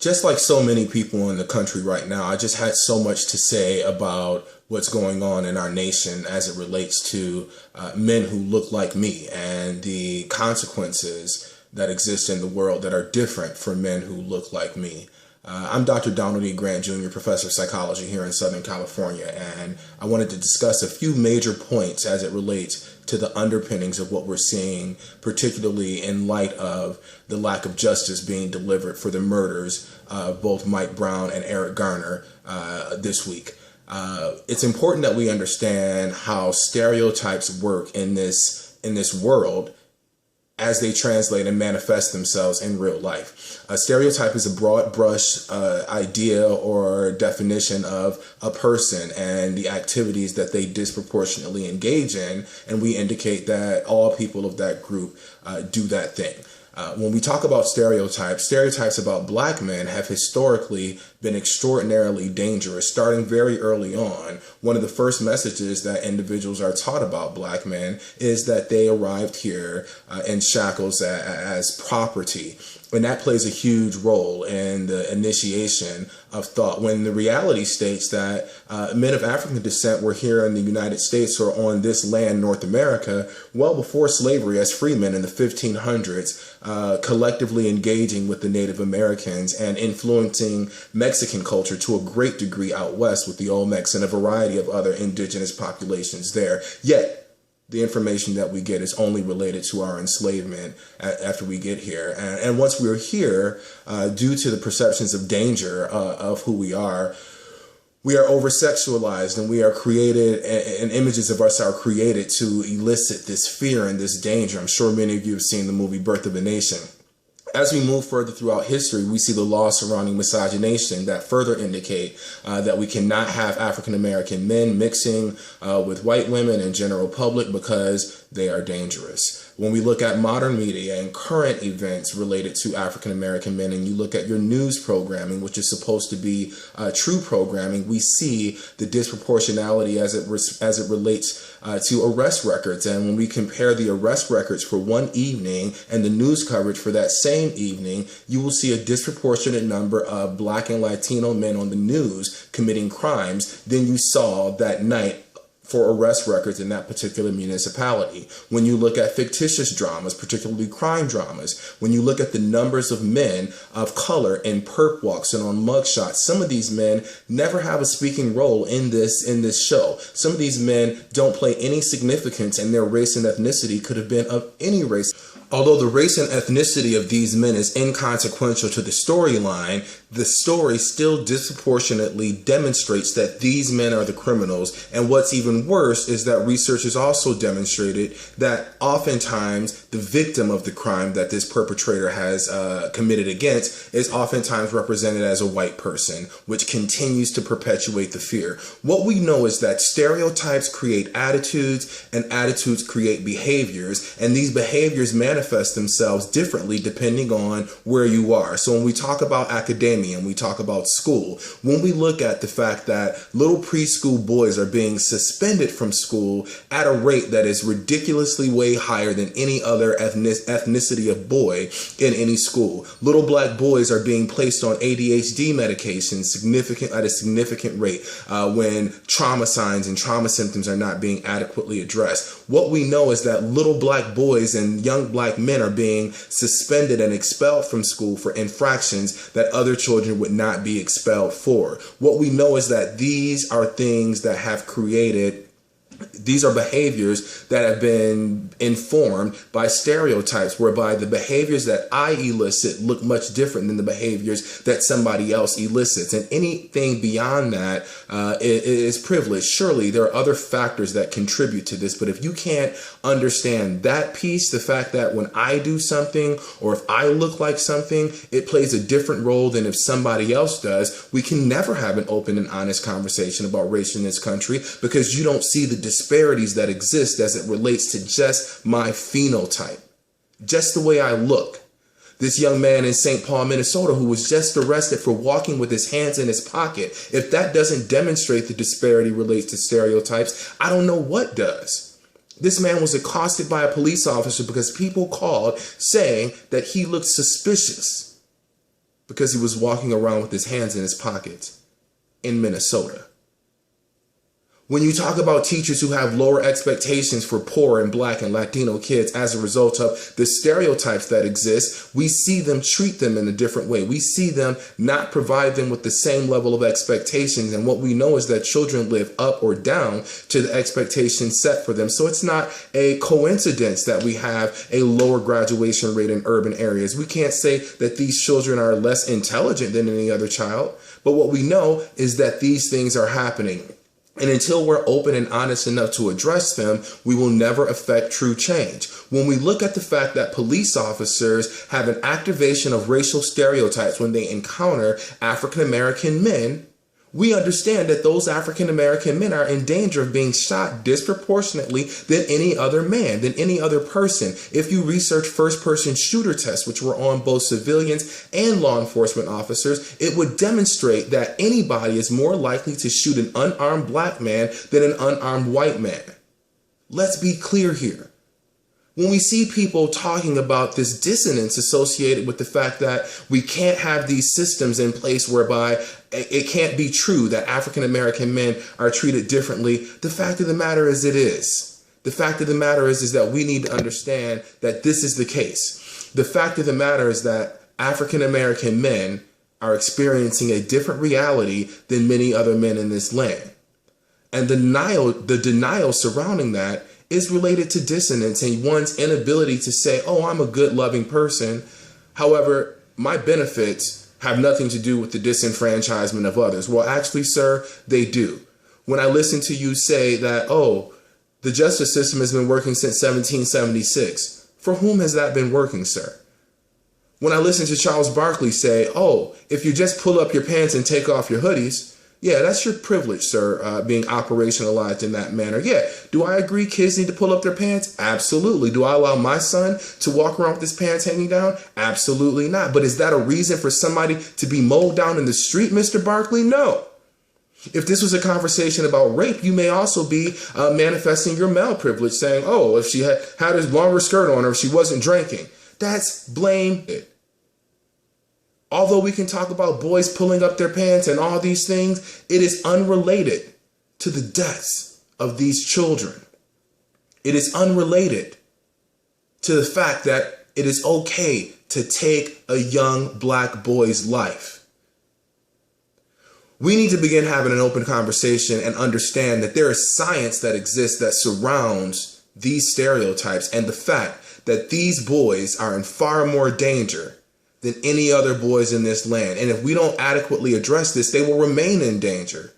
Just like so many people in the country right now, I just had so much to say about what's going on in our nation as it relates to men who look like me and the consequences that exist in the world that are different for men who look like me. I'm Dr. Donald E. Grant Jr., professor of psychology here in Southern California, and I wanted to discuss a few major points as it relates to the underpinnings of what we're seeing, particularly in light of the lack of justice being delivered for the murders of both Mike Brown and Eric Garner this week. It's important that we understand how stereotypes work in this world as they translate and manifest themselves in real life. A stereotype is a broad brush idea or definition of a person and the activities that they disproportionately engage in, and we indicate that all people of that group do that thing. When we talk about stereotypes about black men have historically been extraordinarily dangerous. Starting very early on, one of the first messages that individuals are taught about black men is that they arrived here in shackles as property. And that plays a huge role in the initiation of thought, when the reality states that men of African descent were here in the United States or on this land, North America, well before slavery as free men in the 1500s, collectively engaging with the Native Americans and influencing Mexican culture to a great degree out west with the Olmecs and a variety of other indigenous populations there. Yet, the information that we get is only related to our enslavement after we get here. And once we're here, due to the perceptions of danger of who we are over-sexualized, and we are created, and images of us are created to elicit this fear and this danger. I'm sure many of you have seen the movie Birth of a Nation. As we move further throughout history, we see the laws surrounding miscegenation that further indicate that we cannot have African-American men mixing with white women and general public because they are dangerous. When we look at modern media and current events related to African-American men, and you look at your news programming, which is supposed to be true programming, we see the disproportionality as it relates to arrest records. And when we compare the arrest records for one evening and the news coverage for that same evening, you will see a disproportionate number of black and Latino men on the news committing crimes than you saw that night for arrest records in that particular municipality. When you look at fictitious dramas, particularly crime dramas, when you look at the numbers of men of color in perp walks and on mugshots, some of these men never have a speaking role in this show. Some of these men don't play any significance, and their race and ethnicity could have been of any race. Although the race and ethnicity of these men is inconsequential to the storyline, the story still disproportionately demonstrates that these men are the criminals. And what's even worse is that research has also demonstrated that oftentimes the victim of the crime that this perpetrator has committed against is oftentimes represented as a white person, which continues to perpetuate the fear. What we know is that stereotypes create attitudes, and attitudes create behaviors, and these behaviors manifest themselves differently depending on where you are. So when we talk about academia and we talk about school, when we look at the fact that little preschool boys are being suspended from school at a rate that is ridiculously way higher than any other ethnicity of boy in any school. Little black boys are being placed on ADHD medications at a significant rate when trauma signs and trauma symptoms are not being adequately addressed. What we know is that little black boys and young black men are being suspended and expelled from school for infractions that other children would not be expelled for. What we know is that these are things that have created These are behaviors that have been informed by stereotypes, whereby the behaviors that I elicit look much different than the behaviors that somebody else elicits. And anything beyond that is privilege. Surely there are other factors that contribute to this, but if you can't understand that piece, the fact that when I do something or if I look like something, it plays a different role than if somebody else does, we can never have an open and honest conversation about race in this country, because you don't see the disparities that exist as it relates to just my phenotype, just the way I look. This young man in St. Paul, Minnesota, who was just arrested for walking with his hands in his pocket, if that doesn't demonstrate the disparity relates to stereotypes, I don't know what does. This man was accosted by a police officer because people called saying that he looked suspicious because he was walking around with his hands in his pockets in Minnesota. When you talk about teachers who have lower expectations for poor and Black and Latino kids as a result of the stereotypes that exist, we see them treat them in a different way. We see them not provide them with the same level of expectations. And what we know is that children live up or down to the expectations set for them. So it's not a coincidence that we have a lower graduation rate in urban areas. We can't say that these children are less intelligent than any other child. But what we know is that these things are happening. And until we're open and honest enough to address them, we will never affect true change. When we look at the fact that police officers have an activation of racial stereotypes when they encounter African American men, we understand that those African American men are in danger of being shot disproportionately than any other man, than any other person. If you research first-person shooter tests, which were on both civilians and law enforcement officers, it would demonstrate that anybody is more likely to shoot an unarmed Black man than an unarmed white man. Let's be clear here. When we see people talking about this dissonance associated with the fact that we can't have these systems in place whereby it can't be true that African American men are treated differently, the fact of the matter is it is. The fact of the matter is that we need to understand that this is the case. The fact of the matter is that African American men are experiencing a different reality than many other men in this land. And the denial surrounding that is related to dissonance and one's inability to say, oh, I'm a good, loving person. However, my benefits have nothing to do with the disenfranchisement of others. Well, actually, sir, they do. When I listen to you say that, oh, the justice system has been working since 1776, for whom has that been working, sir? When I listen to Charles Barkley say, oh, if you just pull up your pants and take off your hoodies, yeah, that's your privilege, sir, being operationalized in that manner. Yeah, do I agree kids need to pull up their pants? Absolutely. Do I allow my son to walk around with his pants hanging down? Absolutely not. But is that a reason for somebody to be mowed down in the street, Mr. Barkley? No. If this was a conversation about rape, you may also be manifesting your male privilege, saying, oh, if she had a longer skirt on her, if she wasn't drinking. That's blame it. Although we can talk about boys pulling up their pants and all these things, it is unrelated to the deaths of these children. It is unrelated to the fact that it is okay to take a young Black boy's life. We need to begin having an open conversation and understand that there is science that exists that surrounds these stereotypes and the fact that these boys are in far more danger than any other boys in this land. And if we don't adequately address this, they will remain in danger.